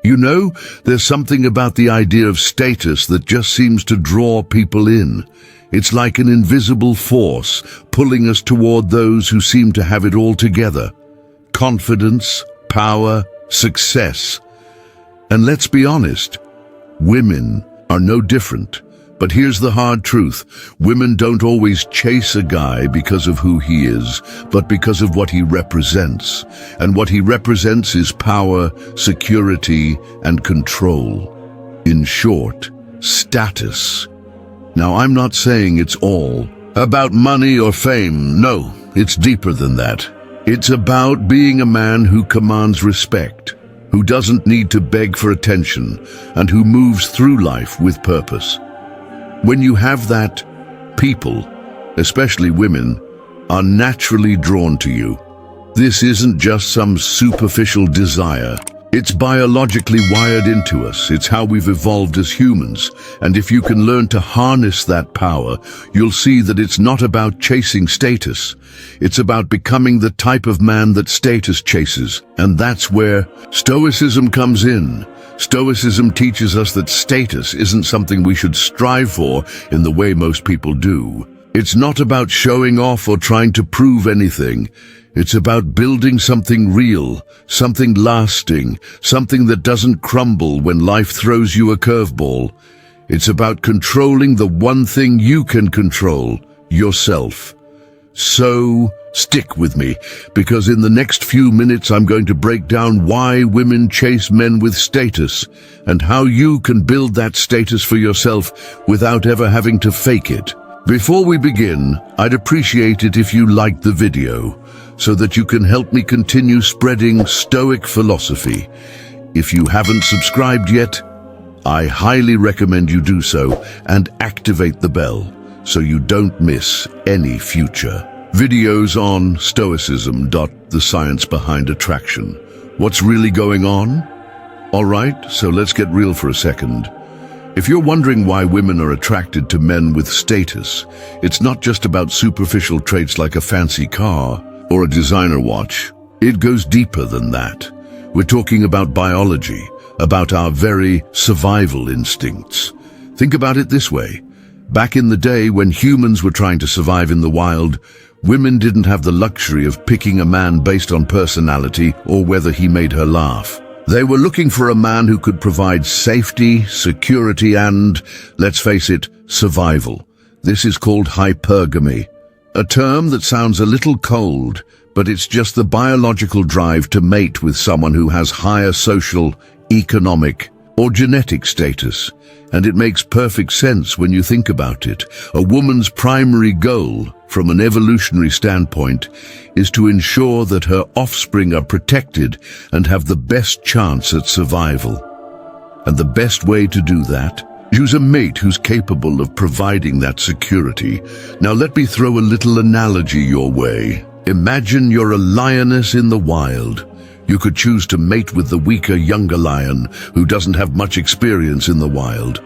You know, there's something about the idea of status that just seems to draw people in. It's like an invisible force pulling us toward those who seem to have it all together. Confidence, power, success. And let's be honest, women are no different. But here's the hard truth. Women don't always chase a guy because of who he is, but because of what he represents. And what he represents is power, security, and control. In short, status. Now, I'm not saying it's all about money or fame. No, it's deeper than that. It's about being a man who commands respect, who doesn't need to beg for attention, and who moves through life with purpose. When you have that, people, especially women, are naturally drawn to you. This isn't just some superficial desire. It's biologically wired into us. It's how we've evolved as humans. And if you can learn to harness that power, you'll see that it's not about chasing status. It's about becoming the type of man that status chases. And that's where Stoicism comes in. Stoicism teaches us that status isn't something we should strive for in the way most people do. It's not about showing off or trying to prove anything. It's about building something real, something lasting, something that doesn't crumble when life throws you a curveball. It's about controlling the one thing you can control, yourself. So, stick with me, because in the next few minutes I'm going to break down why women chase men with status, and how you can build that status for yourself without ever having to fake it. Before we begin, I'd appreciate it if you liked the video, so that you can help me continue spreading Stoic philosophy. If you haven't subscribed yet, I highly recommend you do so and activate the bell so you don't miss any future videos on Stoicism. The science behind attraction. What's really going on? Alright, so let's get real for a second. If you're wondering why women are attracted to men with status, it's not just about superficial traits like a fancy car or a designer watch. It goes deeper than that. We're talking about biology, about our very survival instincts. Think about it this way. Back in the day when humans were trying to survive in the wild, women didn't have the luxury of picking a man based on personality or whether he made her laugh. They were looking for a man who could provide safety, security, and, let's face it, survival. This is called hypergamy. A term that sounds a little cold, but it's just the biological drive to mate with someone who has higher social, economic, or genetic status. And it makes perfect sense when you think about it. A woman's primary goal, from an evolutionary standpoint, is to ensure that her offspring are protected and have the best chance at survival. And the best way to do that? Use a mate who's capable of providing that security. Now let me throw a little analogy your way. Imagine you're a lioness in the wild. You could choose to mate with the weaker, younger lion who doesn't have much experience in the wild.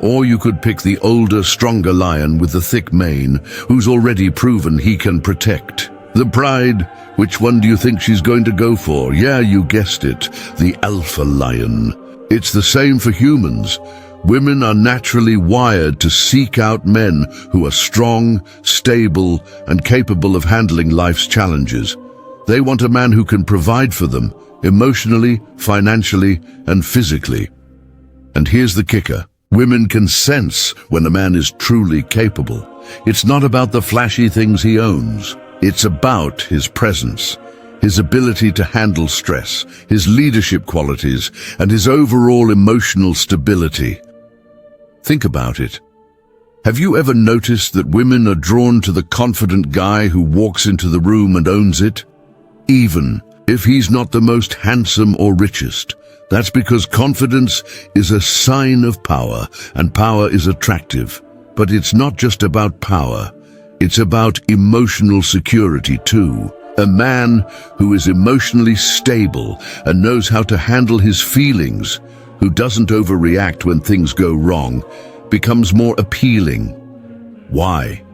Or you could pick the older, stronger lion with the thick mane who's already proven he can protect. The pride, which one do you think she's going to go for? Yeah, you guessed it, the alpha lion. It's the same for humans. Women are naturally wired to seek out men who are strong, stable, and capable of handling life's challenges. They want a man who can provide for them, emotionally, financially, and physically. And here's the kicker. Women can sense when a man is truly capable. It's not about the flashy things he owns. It's about his presence, his ability to handle stress, his leadership qualities, and his overall emotional stability. Think about it. Have you ever noticed that women are drawn to the confident guy who walks into the room and owns it? Even if he's not the most handsome or richest. That's because confidence is a sign of power, and power is attractive. But it's not just about power. It's about emotional security too. A man who is emotionally stable and knows how to handle his feelings, who doesn't overreact when things go wrong, becomes more appealing. Why?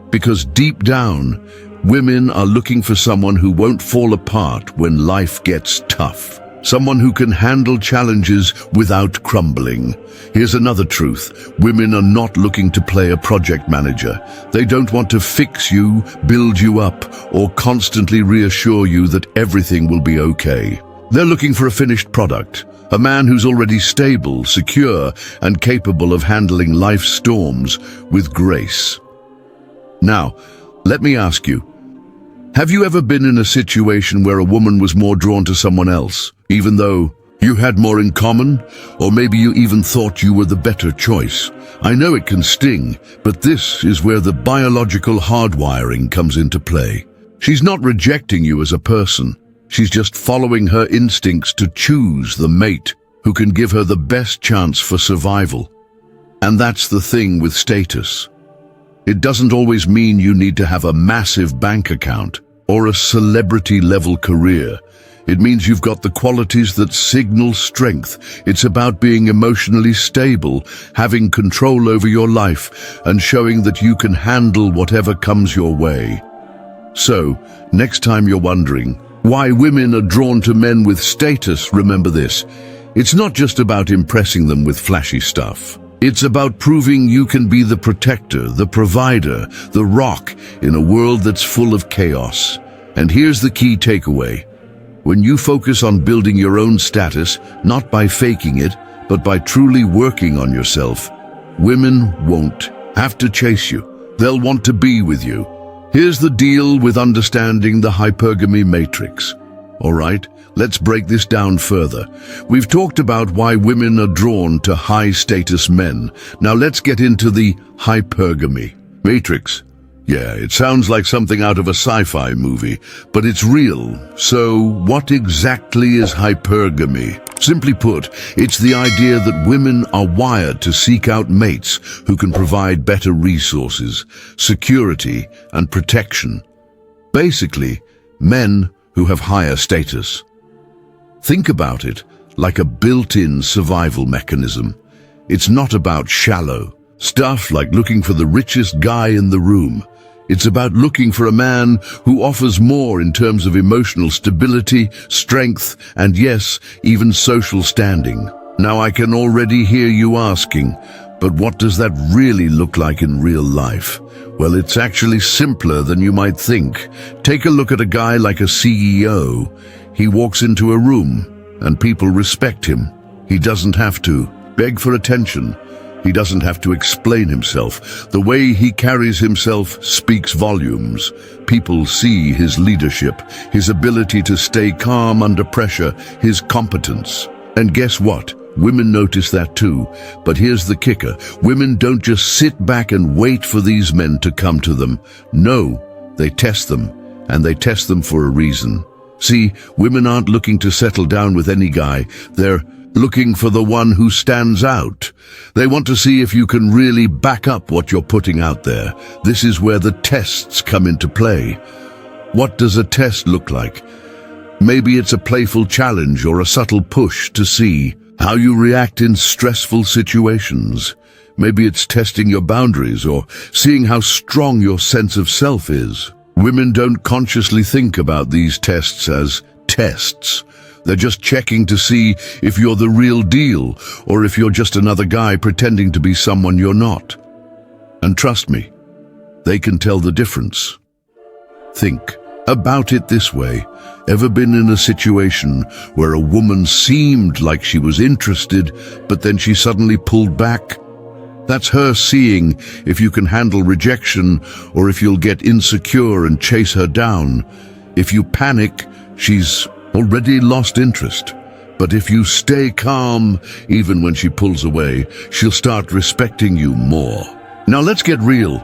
Because deep down, women are looking for someone who won't fall apart when life gets tough. Someone who can handle challenges without crumbling. Here's another truth. Women are not looking to play a project manager. They don't want to fix you, build you up, or constantly reassure you that everything will be okay. They're looking for a finished product, a man who's already stable, secure, and capable of handling life's storms with grace. Now, let me ask you, have you ever been in a situation where a woman was more drawn to someone else, even though you had more in common? Or maybe you even thought you were the better choice. I know it can sting, but this is where the biological hardwiring comes into play. She's not rejecting you as a person. She's just following her instincts to choose the mate who can give her the best chance for survival. And that's the thing with status. It doesn't always mean you need to have a massive bank account or a celebrity-level career. It means you've got the qualities that signal strength. It's about being emotionally stable, having control over your life, and showing that you can handle whatever comes your way. So, next time you're wondering why women are drawn to men with status, remember this. It's not just about impressing them with flashy stuff. It's about proving you can be the protector, the provider, the rock in a world that's full of chaos. And here's the key takeaway. When you focus on building your own status, not by faking it, but by truly working on yourself, women won't have to chase you. They'll want to be with you. Here's the deal with understanding the hypergamy matrix. All right, let's break this down further. We've talked about why women are drawn to high-status men. Now let's get into the hypergamy matrix. Yeah, it sounds like something out of a sci-fi movie, but it's real. So what exactly is hypergamy? Simply put, it's the idea that women are wired to seek out mates who can provide better resources, security, and protection. Basically, men who have higher status. Think about it like a built-in survival mechanism. It's not about shallow stuff like looking for the richest guy in the room. It's about looking for a man who offers more in terms of emotional stability, strength, and yes, even social standing. Now I can already hear you asking, but what does that really look like in real life? Well, it's actually simpler than you might think. Take a look at a guy like a CEO. He walks into a room and people respect him. He doesn't have to beg for attention. He doesn't have to explain himself. The way he carries himself speaks volumes. People see his leadership, his ability to stay calm under pressure, his competence. And guess what? Women notice that too. But here's the kicker. Women don't just sit back and wait for these men to come to them. No, they test them, and they test them for a reason. See, women aren't looking to settle down with any guy. They're looking for the one who stands out. They want to see if you can really back up what you're putting out there. This is where the tests come into play. What does a test look like? Maybe it's a playful challenge or a subtle push to see how you react in stressful situations. Maybe it's testing your boundaries or seeing how strong your sense of self is. Women don't consciously think about these tests as tests. They're just checking to see if you're the real deal or if you're just another guy pretending to be someone you're not. And trust me, they can tell the difference. Think about it this way. Ever been in a situation where a woman seemed like she was interested, but then she suddenly pulled back? That's her seeing if you can handle rejection or if you'll get insecure and chase her down. If you panic, she's already lost interest. But if you stay calm, even when she pulls away, she'll start respecting you more. Now let's get real.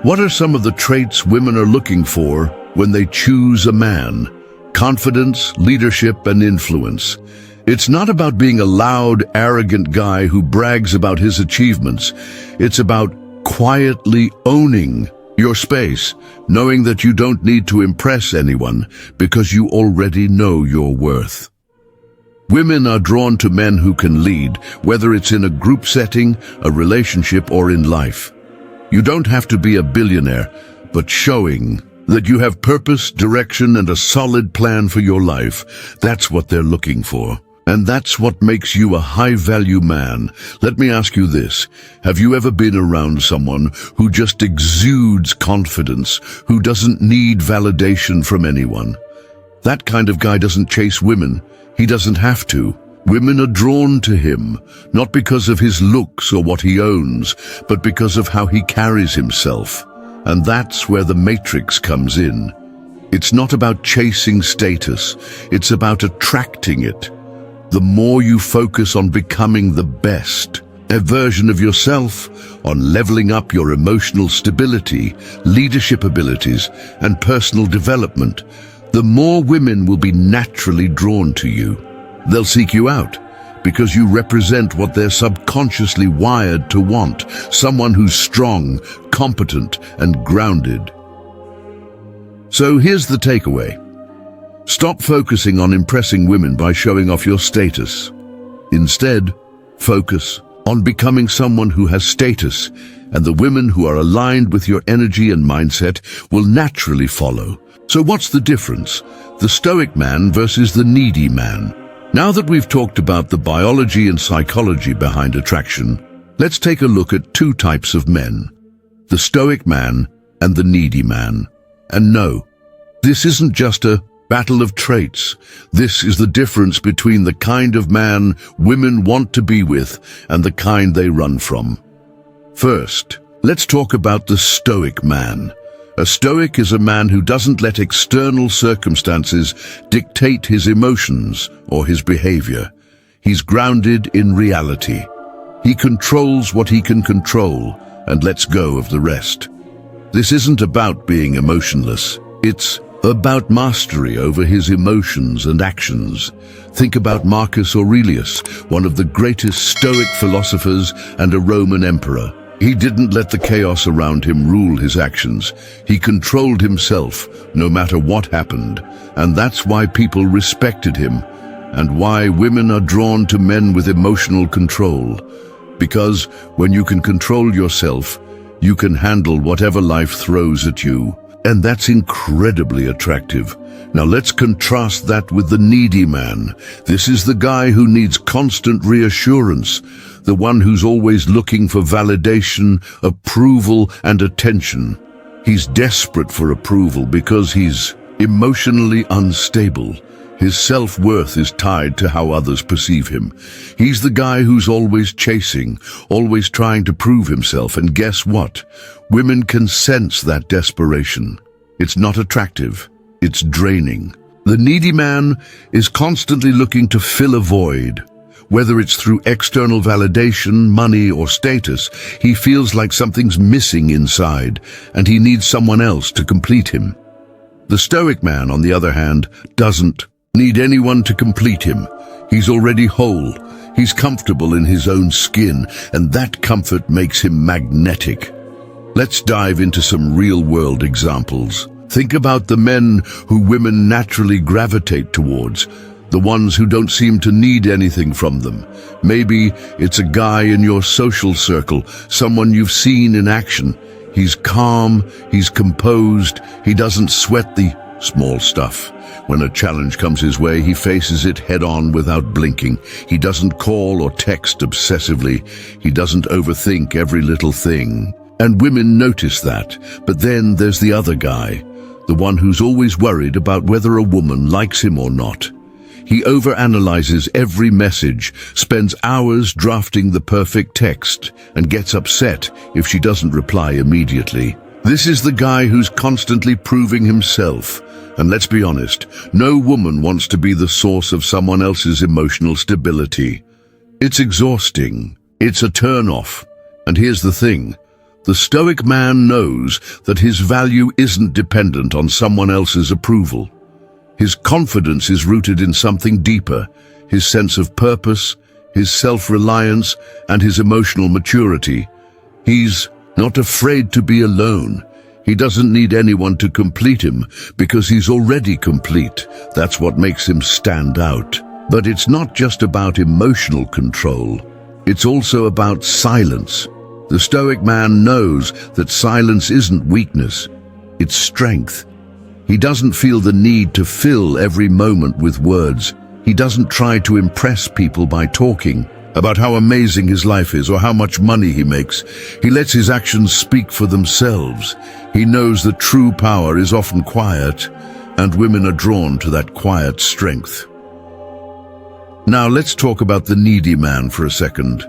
What are some of the traits women are looking for when they choose a man? Confidence, leadership, and influence. It's not about being a loud, arrogant guy who brags about his achievements. It's about quietly owning your space, knowing that you don't need to impress anyone because you already know your worth. Women are drawn to men who can lead, whether it's in a group setting, a relationship, or in life. You don't have to be a billionaire, but showing That you have purpose, direction, and a solid plan for your life. That's what they're looking for. And that's what makes you a high-value man. Let me ask you this. Have you ever been around someone who just exudes confidence, who doesn't need validation from anyone? That kind of guy doesn't chase women. He doesn't have to. Women are drawn to him, not because of his looks or what he owns, but because of how he carries himself. And that's where the matrix comes in. It's not about chasing status. It's about attracting it. The more you focus on becoming the best, a version of yourself, on leveling up your emotional stability, leadership abilities, and personal development, the more women will be naturally drawn to you. They'll seek you out because you represent what they're subconsciously wired to want, someone who's strong, competent, and grounded. So here's the takeaway. Stop focusing on impressing women by showing off your status. Instead, focus on becoming someone who has status, and the women who are aligned with your energy and mindset will naturally follow. So what's the difference? The stoic man versus the needy man. Now that we've talked about the biology and psychology behind attraction, let's take a look at two types of men: the stoic man and the needy man. And no, this isn't just a battle of traits. This is the difference between the kind of man women want to be with and the kind they run from. First, let's talk about the stoic man. A stoic is a man who doesn't let external circumstances dictate his emotions or his behavior. He's grounded in reality. He controls what he can control and lets go of the rest. This isn't about being emotionless. It's about mastery over his emotions and actions. Think about Marcus Aurelius, one of the greatest Stoic philosophers and a Roman emperor. He didn't let the chaos around him rule his actions. He controlled himself, no matter what happened. And that's why people respected him, and why women are drawn to men with emotional control. Because when you can control yourself, you can handle whatever life throws at you. And that's incredibly attractive. Now let's contrast that with the needy man. This is the guy who needs constant reassurance, the one who's always looking for validation, approval, and attention. He's desperate for approval because he's emotionally unstable. His self-worth is tied to how others perceive him. He's the guy who's always chasing, always trying to prove himself, and guess what? Women can sense that desperation. It's not attractive, it's draining. The needy man is constantly looking to fill a void. Whether it's through external validation, money, or status, he feels like something's missing inside, and he needs someone else to complete him. The stoic man, on the other hand, doesn't need anyone to complete him. He's already whole. He's comfortable in his own skin, and that comfort makes him magnetic. Let's dive into some real-world examples. Think about the men who women naturally gravitate towards, the ones who don't seem to need anything from them. Maybe it's a guy in your social circle, someone you've seen in action. He's calm, he's composed, he doesn't sweat the small stuff. When a challenge comes his way, he faces it head-on without blinking. He doesn't call or text obsessively. He doesn't overthink every little thing. And women notice that. But then there's the other guy, the one who's always worried about whether a woman likes him or not. He overanalyzes every message, spends hours drafting the perfect text, and gets upset if she doesn't reply immediately. This is the guy who's constantly proving himself. And let's be honest, no woman wants to be the source of someone else's emotional stability. It's exhausting. It's a turn-off. And here's the thing. The stoic man knows that his value isn't dependent on someone else's approval. His confidence is rooted in something deeper, his sense of purpose, his self-reliance, and his emotional maturity. He's not afraid to be alone. He doesn't need anyone to complete him because he's already complete. That's what makes him stand out. But it's not just about emotional control. It's also about silence. The stoic man knows that silence isn't weakness, it's strength. He doesn't feel the need to fill every moment with words. He doesn't try to impress people by talking about how amazing his life is or how much money he makes. He lets his actions speak for themselves. He knows that true power is often quiet, and women are drawn to that quiet strength. Now let's talk about the needy man for a second.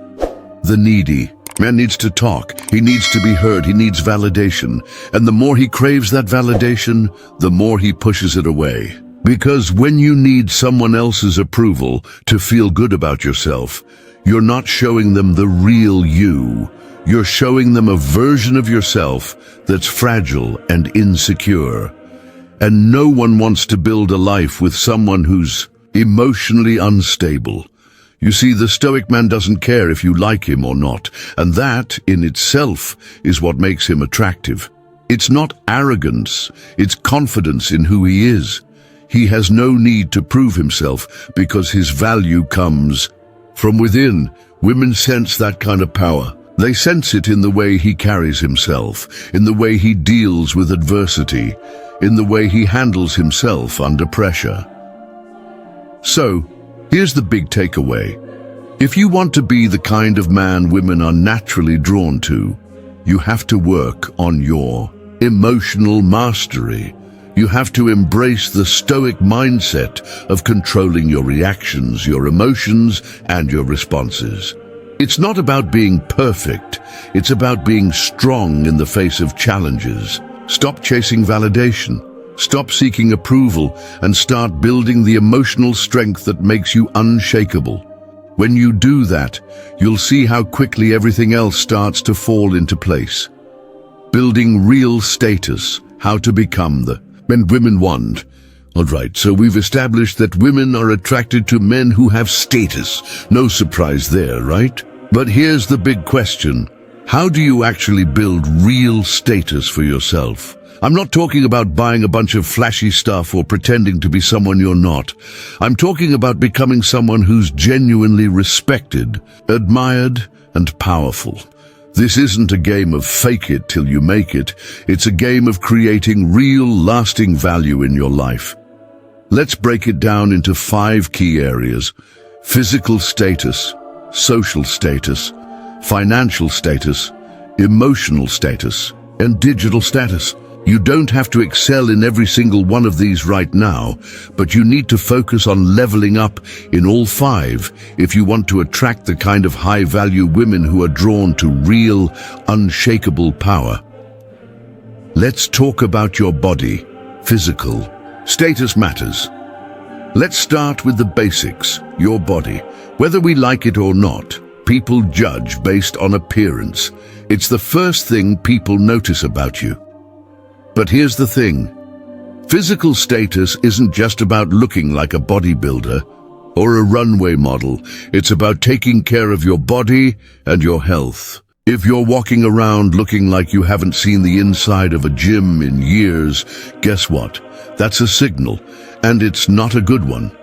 The needy man needs to talk. He needs to be heard. He needs validation. And the more he craves that validation, the more he pushes it away. Because when you need someone else's approval to feel good about yourself, you're not showing them the real you. You're showing them a version of yourself that's fragile and insecure. And no one wants to build a life with someone who's emotionally unstable. You see, the Stoic man doesn't care if you like him or not, and that, in itself, is what makes him attractive. It's not arrogance, it's confidence in who he is. He has no need to prove himself because his value comes from within. Women sense that kind of power. They sense it in the way he carries himself, in the way he deals with adversity, in the way he handles himself under pressure. So, here's the big takeaway. If you want to be the kind of man women are naturally drawn to, you have to work on your emotional mastery. You have to embrace the Stoic mindset of controlling your reactions, your emotions, and your responses. It's not about being perfect. It's about being strong in the face of challenges. Stop chasing validation. Stop seeking approval and start building the emotional strength that makes you unshakable. When you do that, you'll see how quickly everything else starts to fall into place. Building real status, how to become the men women want. All right, so we've established that women are attracted to men who have status. No surprise there, right? But here's the big question. How do you actually build real status for yourself? I'm not talking about buying a bunch of flashy stuff or pretending to be someone you're not. I'm talking about becoming someone who's genuinely respected, admired, and powerful. This isn't a game of fake it till you make it. It's a game of creating real, lasting value in your life. Let's break it down into 5 key areas: physical status, social status, financial status, emotional status, and digital status. You don't have to excel in every single one of these right now, but you need to focus on leveling up in all 5 if you want to attract the kind of high-value women who are drawn to real, unshakable power. Let's talk about your body. Physical status matters. Let's start with the basics, your body. Whether we like it or not, people judge based on appearance. It's the first thing people notice about you. But here's the thing. Physical status isn't just about looking like a bodybuilder or a runway model. It's about taking care of your body and your health. If you're walking around looking like you haven't seen the inside of a gym in years, guess what? That's a signal, and it's not a good one.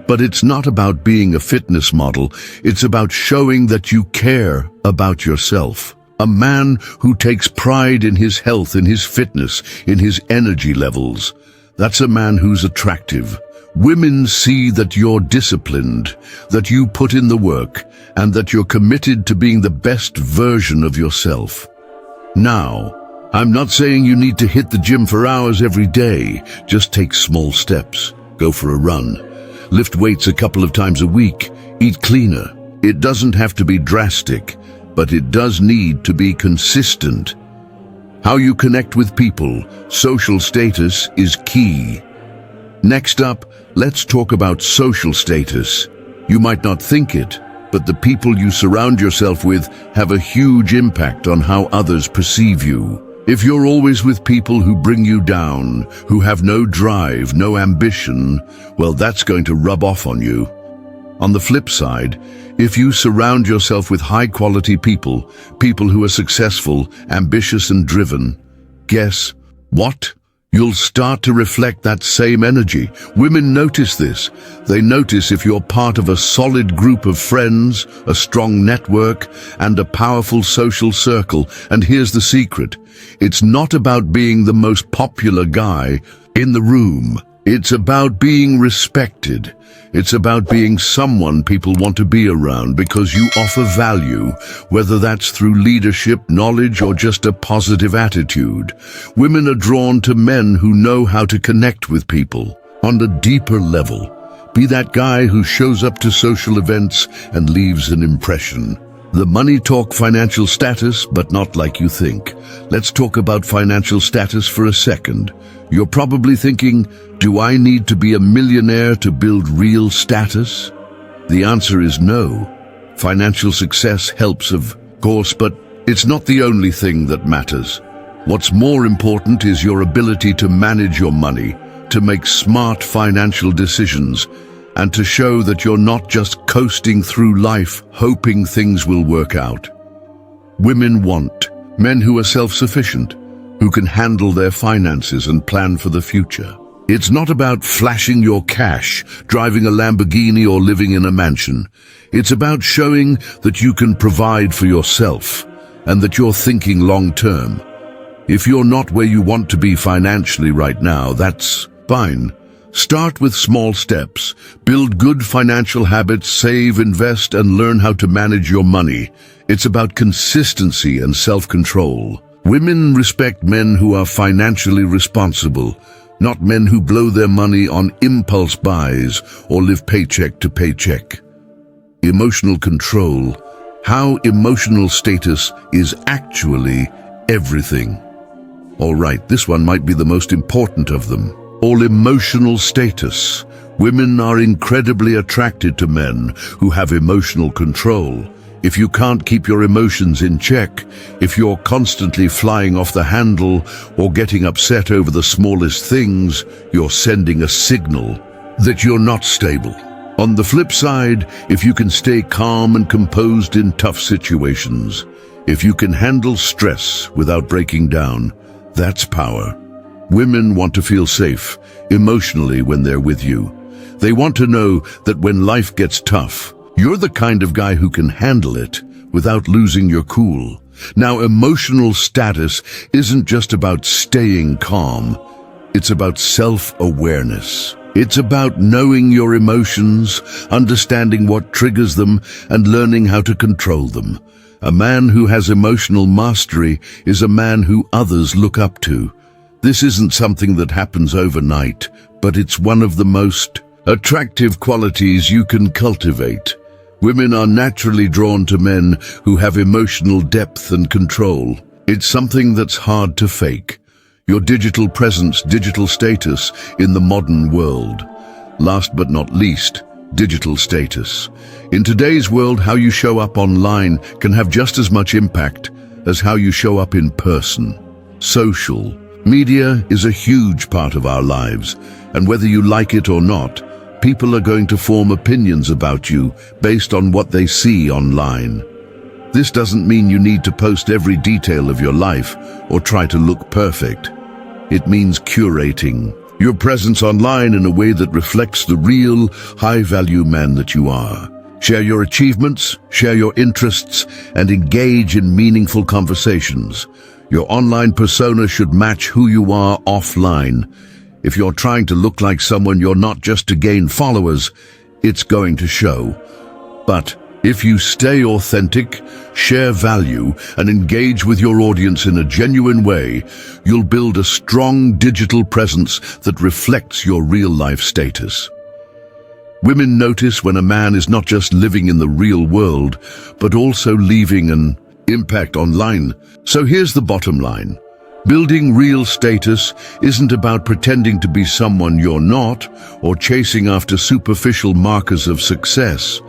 But it's not about being a fitness model. It's about showing that you care about yourself. A man who takes pride in his health, in his fitness, in his energy levels. That's a man who's attractive. Women see that you're disciplined, that you put in the work, and that you're committed to being the best version of yourself. Now, I'm not saying you need to hit the gym for hours every day. Just take small steps. Go for a run. Lift weights a couple of times a week. Eat cleaner. It doesn't have to be drastic, but it does need to be consistent. How you connect with people, social status, is key. Next up, let's talk about social status. You might not think it, but the people you surround yourself with have a huge impact on how others perceive you. If you're always with people who bring you down, who have no drive, no ambition, well, that's going to rub off on you. On the flip side, if you surround yourself with high-quality people, people who are successful, ambitious and driven, guess what? You'll start to reflect that same energy. Women notice this. They notice if you're part of a solid group of friends, a strong network, and a powerful social circle. And here's the secret. It's not about being the most popular guy, in the room. It's about being respected. It's about being someone people want to be around because you offer value, whether that's through leadership, knowledge, or just a positive attitude. Women are drawn to men who know how to connect with people on a deeper level. Be that guy who shows up to social events and leaves an impression. The money talk financial status, but not like you think. Let's talk about financial status for a second. You're probably thinking, do I need to be a millionaire to build real status? The answer is no. Financial success helps, of course, but it's not the only thing that matters. What's more important is your ability to manage your money, to make smart financial decisions, and to show that you're not just coasting through life hoping things will work out. Women want men who are self-sufficient, who can handle their finances and plan for the future. It's not about flashing your cash, driving a Lamborghini, or living in a mansion. It's about showing that you can provide for yourself and that you're thinking long-term. If you're not where you want to be financially right now, that's fine. Start with small steps. Build good financial habits, save, invest, and learn how to manage your money. It's about consistency and self-control. Women respect men who are financially responsible, not men who blow their money on impulse buys or live paycheck to paycheck. Emotional control. How emotional status is actually everything. All right, this one might be the most important of them. All emotional status. Women are incredibly attracted to men who have emotional control. If you can't keep your emotions in check, if you're constantly flying off the handle or getting upset over the smallest things, you're sending a signal that you're not stable. On the flip side, if you can stay calm and composed in tough situations, if you can handle stress without breaking down, that's power. Women want to feel safe emotionally when they're with you. They want to know that when life gets tough, you're the kind of guy who can handle it without losing your cool. Now, emotional status isn't just about staying calm. It's about self-awareness. It's about knowing your emotions, understanding what triggers them, and learning how to control them. A man who has emotional mastery is a man who others look up to. This isn't something that happens overnight, but it's one of the most attractive qualities you can cultivate. Women are naturally drawn to men who have emotional depth and control. It's something that's hard to fake. Your digital presence, digital status in the modern world. Last but not least, digital status. In today's world, how you show up online can have just as much impact as how you show up in person. Social media is a huge part of our lives, and whether you like it or not, people are going to form opinions about you based on what they see online. This doesn't mean you need to post every detail of your life or try to look perfect. It means curating your presence online in a way that reflects the real, high-value man that you are. Share your achievements, share your interests, and engage in meaningful conversations. Your online persona should match who you are offline. If you're trying to look like someone you're not just to gain followers, it's going to show. But if you stay authentic, share value, and engage with your audience in a genuine way, you'll build a strong digital presence that reflects your real-life status. Women notice when a man is not just living in the real world, but also leaving an impact online. So here's the bottom line. Building real status isn't about pretending to be someone you're not or chasing after superficial markers of success.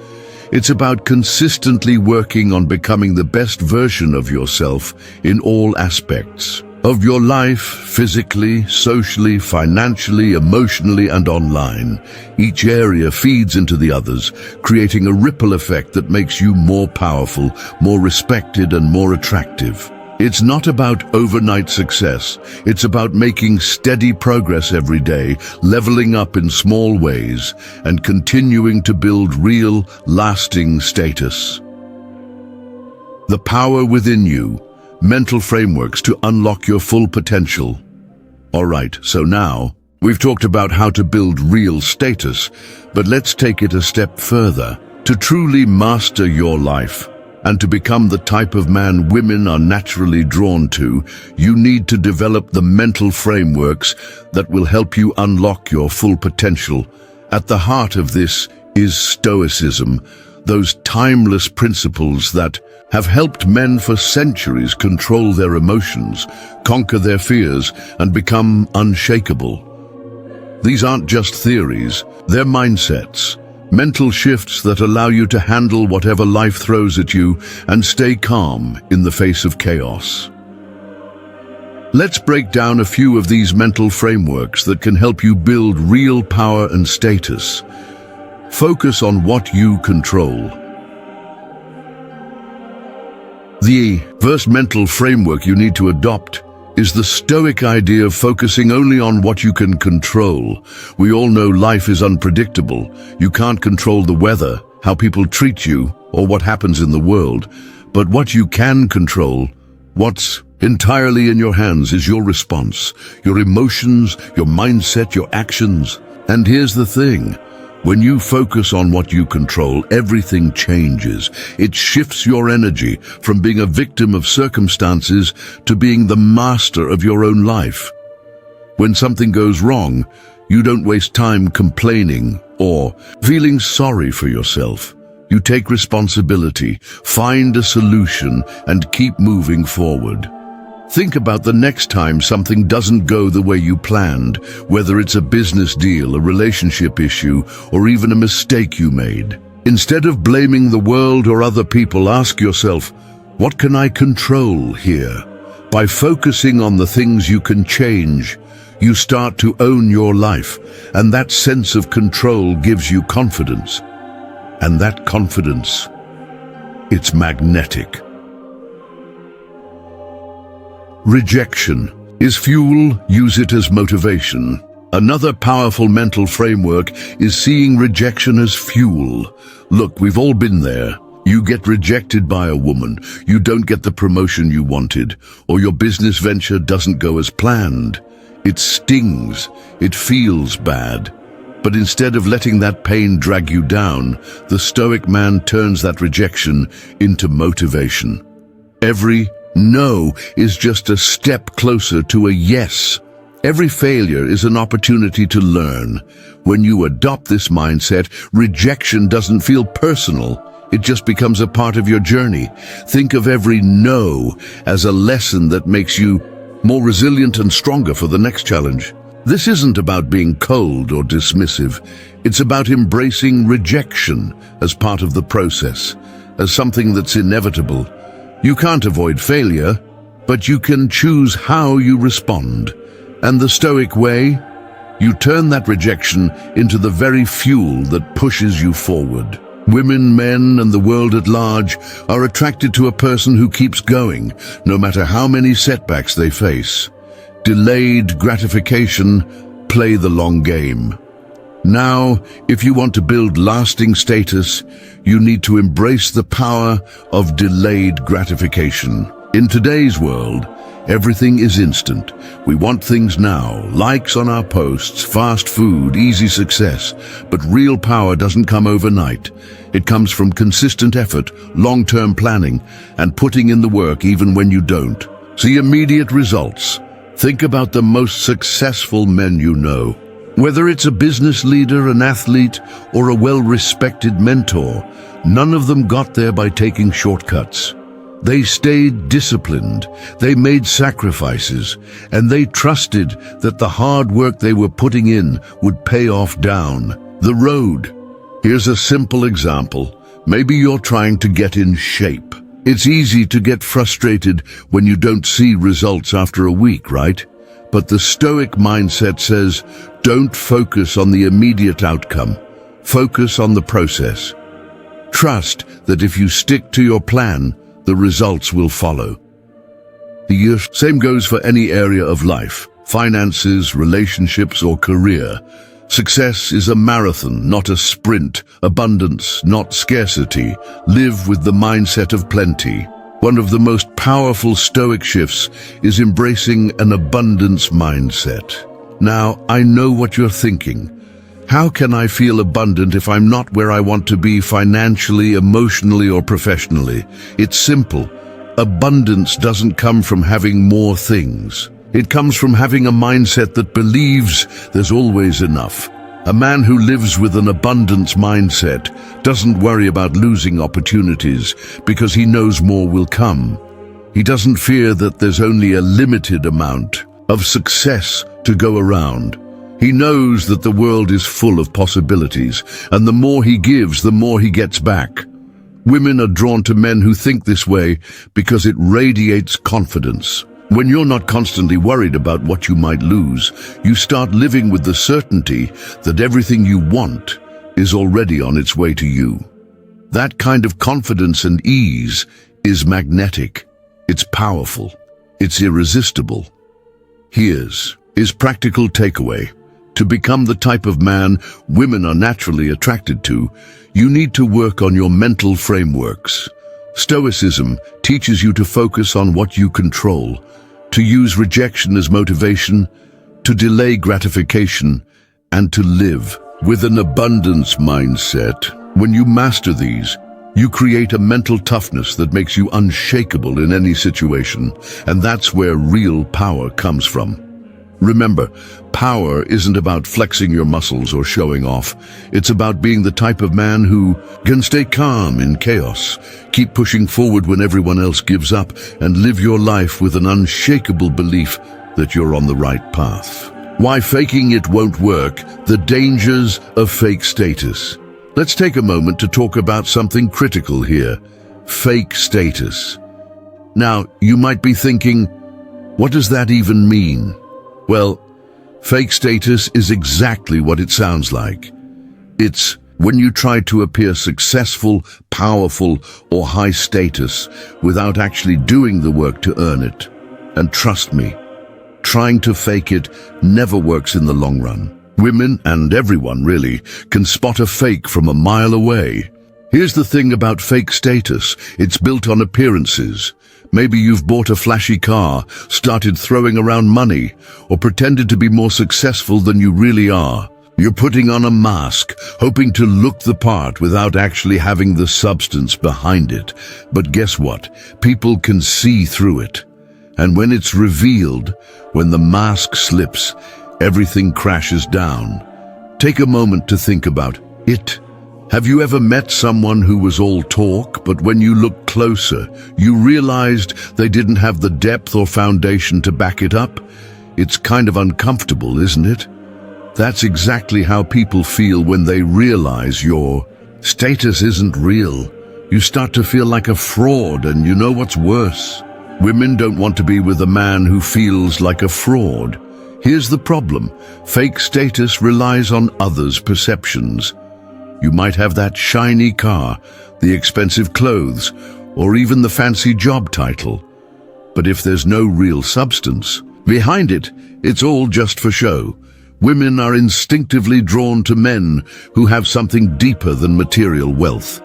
It's about consistently working on becoming the best version of yourself in all aspects of your life, physically, socially, financially, emotionally, and online. Each area feeds into the others, creating a ripple effect that makes you more powerful, more respected, and more attractive. It's not about overnight success. It's about making steady progress every day, leveling up in small ways, and continuing to build real, lasting status. The power within you. Mental frameworks to unlock your full potential. All right, so now, We've talked about how to build real status, but let's take it a step further. To truly master your life, and to become the type of man women are naturally drawn to, you need to develop the mental frameworks that will help you unlock your full potential. At the heart of this is Stoicism, those timeless principles that have helped men for centuries control their emotions, conquer their fears, and become unshakable. These aren't just theories, they're mindsets. Mental shifts that allow you to handle whatever life throws at you and stay calm in the face of chaos. Let's break down a few of these mental frameworks that can help you build real power and status. Focus on what you control. The first mental framework you need to adopt is the Stoic idea of focusing only on what you can control. We all know life is unpredictable. You can't control the weather, how people treat you, or what happens in the world. But what you can control, what's entirely in your hands, is your response, your emotions, your mindset, your actions. And here's the thing. When you focus on what you control, everything changes. It shifts your energy from being a victim of circumstances to being the master of your own life. When something goes wrong, you don't waste time complaining or feeling sorry for yourself. You take responsibility, find a solution, and keep moving forward. Think about the next time something doesn't go the way you planned, whether it's a business deal, a relationship issue, or even a mistake you made. Instead of blaming the world or other people, ask yourself, what can I control here? By focusing on the things you can change, you start to own your life, and that sense of control gives you confidence. And that confidence, it's magnetic. Rejection is fuel, use it as motivation. Another powerful mental framework is seeing rejection as fuel. Look, we've all been there. You get rejected by a woman, you don't get the promotion you wanted, or your business venture doesn't go as planned. It stings, it feels bad. But instead of letting that pain drag you down, the Stoic man turns that rejection into motivation. Every no is just a step closer to a yes. Every failure is an opportunity to learn. When you adopt this mindset, rejection doesn't feel personal. It just becomes a part of your journey. Think of every no as a lesson that makes you more resilient and stronger for the next challenge. This isn't about being cold or dismissive. It's about embracing rejection as part of the process, as something that's inevitable. You can't avoid failure, but you can choose how you respond. And the Stoic way, you turn that rejection into the very fuel that pushes you forward. Women, men, and the world at large are attracted to a person who keeps going, no matter how many setbacks they face. Delayed gratification, play the long game. Now, if you want to build lasting status, you need to embrace the power of delayed gratification. In today's world, everything is instant. We want things now, likes on our posts, fast food, easy success. But real power doesn't come overnight. It comes from consistent effort, long-term planning, and putting in the work even when you don't. See immediate results. Think about the most successful men you know. Whether it's a business leader, an athlete, or a well-respected mentor, none of them got there by taking shortcuts. They stayed disciplined, they made sacrifices, and they trusted that the hard work they were putting in would pay off down the road. Here's a simple example. Maybe you're trying to get in shape. It's easy to get frustrated when you don't see results after a week, right? But the Stoic mindset says, don't focus on the immediate outcome. Focus on the process. Trust that if you stick to your plan, the results will follow. The same goes for any area of life, finances, relationships, or career. Success is a marathon, not a sprint. Abundance, not scarcity. Live with the mindset of plenty. One of the most powerful Stoic shifts is embracing an abundance mindset. Now, I know what you're thinking. How can I feel abundant if I'm not where I want to be financially, emotionally, or professionally? It's simple. Abundance doesn't come from having more things. It comes from having a mindset that believes there's always enough. A man who lives with an abundance mindset doesn't worry about losing opportunities because he knows more will come. He doesn't fear that there's only a limited amount of success to go around. He knows that the world is full of possibilities, and the more he gives, the more he gets back. Women are drawn to men who think this way because it radiates confidence. When you're not constantly worried about what you might lose, you start living with the certainty that everything you want is already on its way to you. That kind of confidence and ease is magnetic. It's powerful. It's irresistible. Here's his practical takeaway. To become the type of man women are naturally attracted to, you need to work on your mental frameworks. Stoicism teaches you to focus on what you control, to use rejection as motivation, to delay gratification, and to live with an abundance mindset. When you master these, you create a mental toughness that makes you unshakable in any situation, and that's where real power comes from. Remember, power isn't about flexing your muscles or showing off. It's about being the type of man who can stay calm in chaos, keep pushing forward when everyone else gives up, and live your life with an unshakable belief that you're on the right path. Why faking it won't work, the dangers of fake status. Let's take a moment to talk about something critical here: fake status. Now, you might be thinking, what does that even mean? Well, fake status is exactly what it sounds like. It's when you try to appear successful, powerful, or high status without actually doing the work to earn it. And trust me, trying to fake it never works in the long run. Women, and everyone really, can spot a fake from a mile away. Here's the thing about fake status: it's built on appearances. Maybe you've bought a flashy car, started throwing around money, or pretended to be more successful than you really are. You're putting on a mask, hoping to look the part without actually having the substance behind it. But guess what? People can see through it. And when it's revealed, when the mask slips, everything crashes down. Take a moment to think about it. Have you ever met someone who was all talk, but when you looked closer, you realized they didn't have the depth or foundation to back it up? It's kind of uncomfortable, isn't it? That's exactly how people feel when they realize your status isn't real. You start to feel like a fraud, and you know what's worse? Women don't want to be with a man who feels like a fraud. Here's the problem: fake status relies on others' perceptions. You might have that shiny car, the expensive clothes, or even the fancy job title. But if there's no real substance behind it, it's all just for show. Women are instinctively drawn to men who have something deeper than material wealth.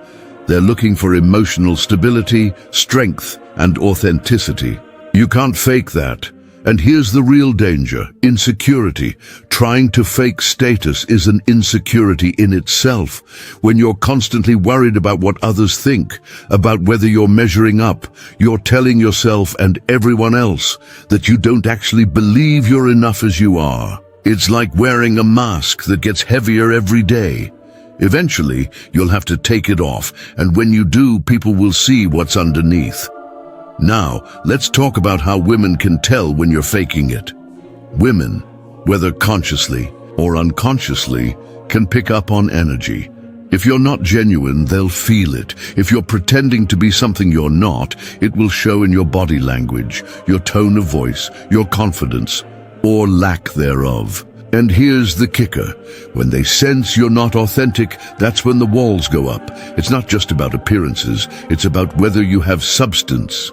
They're looking for emotional stability, strength, and authenticity. You can't fake that. And here's the real danger: insecurity. Trying to fake status is an insecurity in itself. When you're constantly worried about what others think, about whether you're measuring up, you're telling yourself and everyone else that you don't actually believe you're enough as you are. It's like wearing a mask that gets heavier every day. Eventually, you'll have to take it off, and when you do, people will see what's underneath. Now, let's talk about how women can tell when you're faking it. Women, whether consciously or unconsciously, can pick up on energy. If you're not genuine, they'll feel it. If you're pretending to be something you're not, it will show in your body language, your tone of voice, your confidence, or lack thereof. And here's the kicker: when they sense you're not authentic, that's when the walls go up. It's not just about appearances, it's about whether you have substance.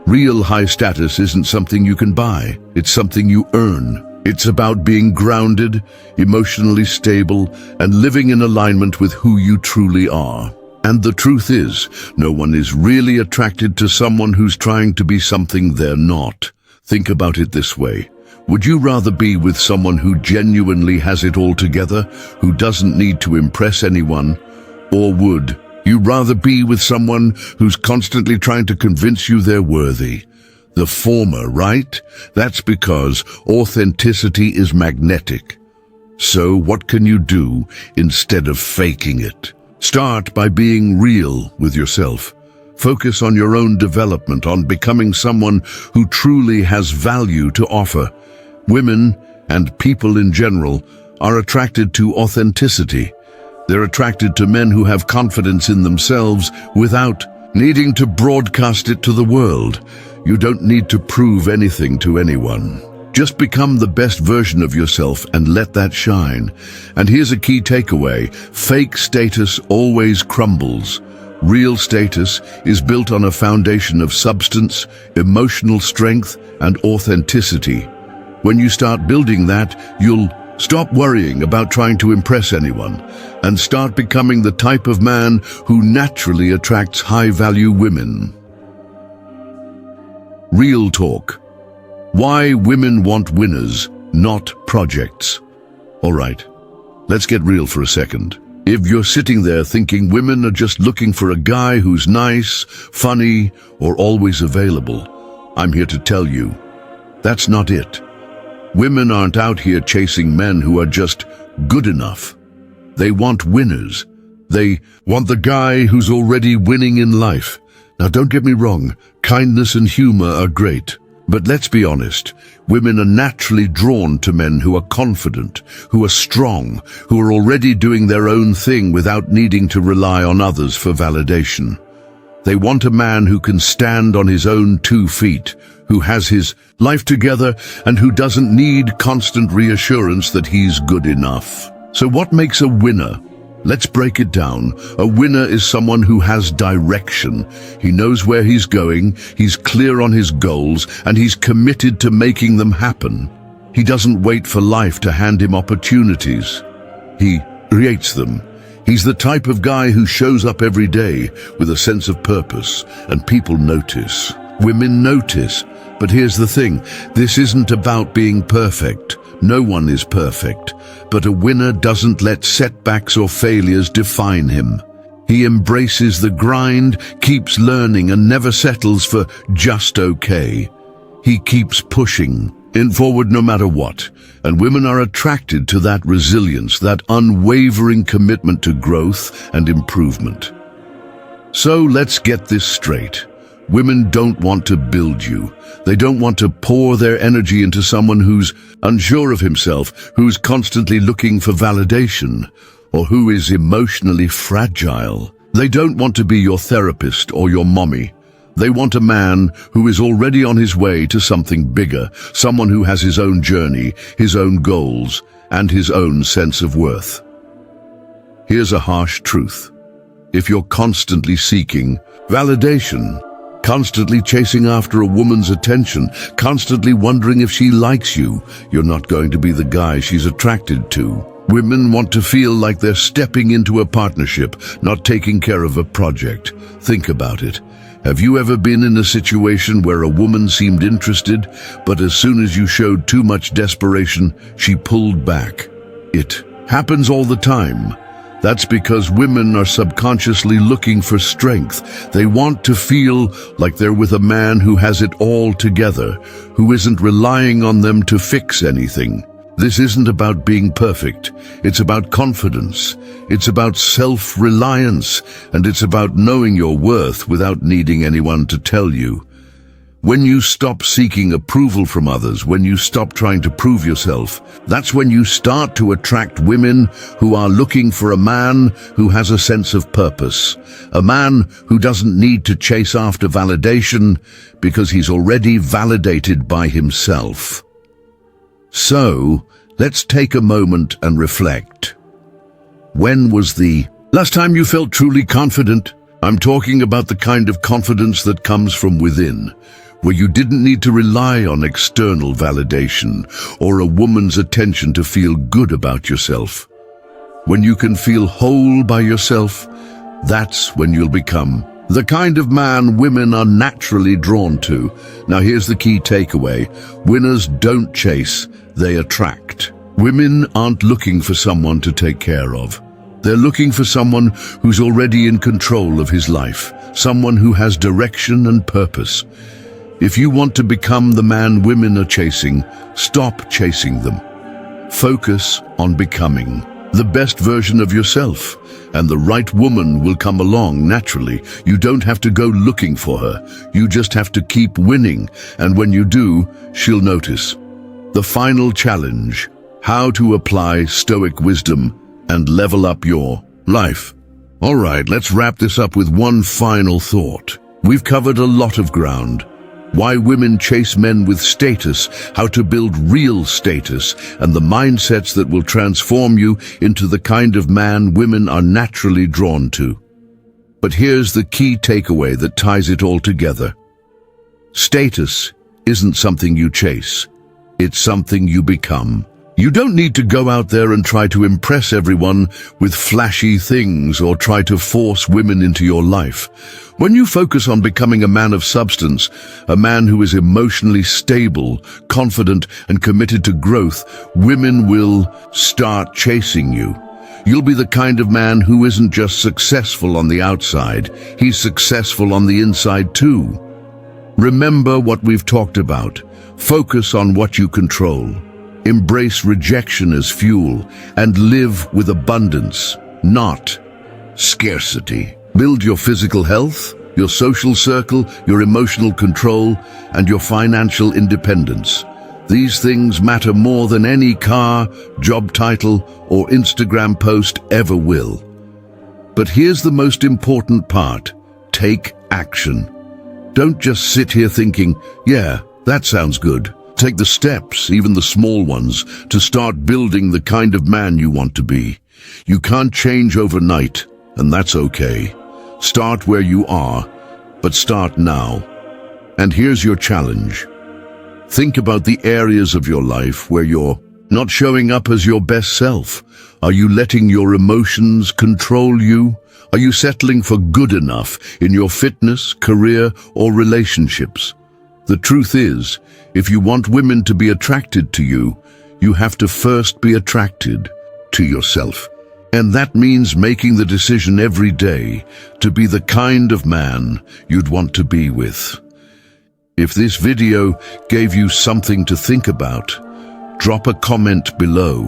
Real high status isn't something you can buy, it's something you earn. It's about being grounded, emotionally stable, and living in alignment with who you truly are. And the truth is, no one is really attracted to someone who's trying to be something they're not. Think about it this way: Would you rather be with someone who genuinely has it all together, who doesn't need to impress anyone? Or would you rather be with someone who's constantly trying to convince you they're worthy? The former, right? That's because authenticity is magnetic. So what can you do instead of faking it? Start by being real with yourself. Focus on your own development, on becoming someone who truly has value to offer. Women, and people in general, are attracted to authenticity. They're attracted to men who have confidence in themselves without needing to broadcast it to the world. You don't need to prove anything to anyone. Just become the best version of yourself and let that shine. And here's a key takeaway. Fake status always crumbles. Real status is built on a foundation of substance, emotional strength, and authenticity. When you start building that, you'll stop worrying about trying to impress anyone and start becoming the type of man who naturally attracts high-value women. Real talk. Why women want winners, not projects. All right, let's get real for a second. If you're sitting there thinking women are just looking for a guy who's nice, funny, or always available, I'm here to tell you, that's not it. Women aren't out here chasing men who are just good enough. They want winners. They want the guy who's already winning in life. Now don't get me wrong, kindness and humor are great. But let's be honest, women are naturally drawn to men who are confident, who are strong, who are already doing their own thing without needing to rely on others for validation. They want a man who can stand on his own 2 feet, who has his life together, and who doesn't need constant reassurance that he's good enough. So what makes a winner? Let's break it down. A winner is someone who has direction. He knows where he's going, he's clear on his goals, and he's committed to making them happen. He doesn't wait for life to hand him opportunities. He creates them. He's the type of guy who shows up every day with a sense of purpose, and people notice. Women notice. But here's the thing, this isn't about being perfect. No one is perfect. But a winner doesn't let setbacks or failures define him. He embraces the grind, keeps learning, and never settles for just okay. He keeps pushing forward no matter what. And women are attracted to that resilience, that unwavering commitment to growth and improvement. So let's get this straight. Women don't want to build you. They don't want to pour their energy into someone who's unsure of himself, who's constantly looking for validation, or who is emotionally fragile. They don't want to be your therapist or your mommy. They want a man who is already on his way to something bigger, someone who has his own journey, his own goals, and his own sense of worth. Here's a harsh truth. If you're constantly seeking validation, constantly chasing after a woman's attention, constantly wondering if she likes you, you're not going to be the guy she's attracted to. Women want to feel like they're stepping into a partnership, not taking care of a project. Think about it. Have you ever been in a situation where a woman seemed interested, but as soon as you showed too much desperation, she pulled back? It happens all the time. That's because women are subconsciously looking for strength. They want to feel like they're with a man who has it all together, who isn't relying on them to fix anything. This isn't about being perfect. It's about confidence. It's about self-reliance, and it's about knowing your worth without needing anyone to tell you. When you stop seeking approval from others, when you stop trying to prove yourself, that's when you start to attract women who are looking for a man who has a sense of purpose, a man who doesn't need to chase after validation because he's already validated by himself. So, let's take a moment and reflect. When was the last time you felt truly confident? I'm talking about the kind of confidence that comes from within, where you didn't need to rely on external validation or a woman's attention to feel good about yourself. When you can feel whole by yourself, that's when you'll become The kind of man women are naturally drawn to. Now here's the key takeaway. Winners don't chase, they attract. Women aren't looking for someone to take care of. They're looking for someone who's already in control of his life, someone who has direction and purpose. If you want to become the man women are chasing, stop chasing them. Focus on becoming the best version of yourself, and the right woman will come along naturally. You don't have to go looking for her. You just have to keep winning, and when you do, she'll notice. The final challenge: how to apply Stoic wisdom and level up your life. All right, let's wrap this up with one final thought. We've covered a lot of ground. Why women chase men with status, how to build real status, and the mindsets that will transform you into the kind of man women are naturally drawn to. But here's the key takeaway that ties it all together. Status isn't something you chase. It's something you become. You don't need to go out there and try to impress everyone with flashy things or try to force women into your life. When you focus on becoming a man of substance, a man who is emotionally stable, confident, and committed to growth, women will start chasing you. You'll be the kind of man who isn't just successful on the outside, he's successful on the inside too. Remember what we've talked about. Focus on what you control. Embrace rejection as fuel and live with abundance, not scarcity. Build your physical health, your social circle, your emotional control, and your financial independence. These things matter more than any car, job title, or Instagram post ever will. But here's the most important part. Take action. Don't just sit here thinking, yeah, that sounds good. Take the steps, even the small ones, to start building the kind of man you want to be. You can't change overnight, and that's okay. Start where you are, but start now. And here's your challenge. Think about the areas of your life where you're not showing up as your best self. Are you letting your emotions control you? Are you settling for good enough in your fitness, career, or relationships? The truth is, if you want women to be attracted to you, you have to first be attracted to yourself. And that means making the decision every day to be the kind of man you'd want to be with. If this video gave you something to think about, drop a comment below.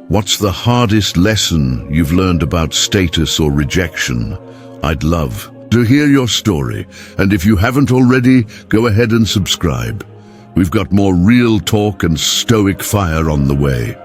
What's the hardest lesson you've learned about status or rejection? I'd love to hear your story, and if you haven't already, go ahead and subscribe. We've got more real talk and stoic fire on the way.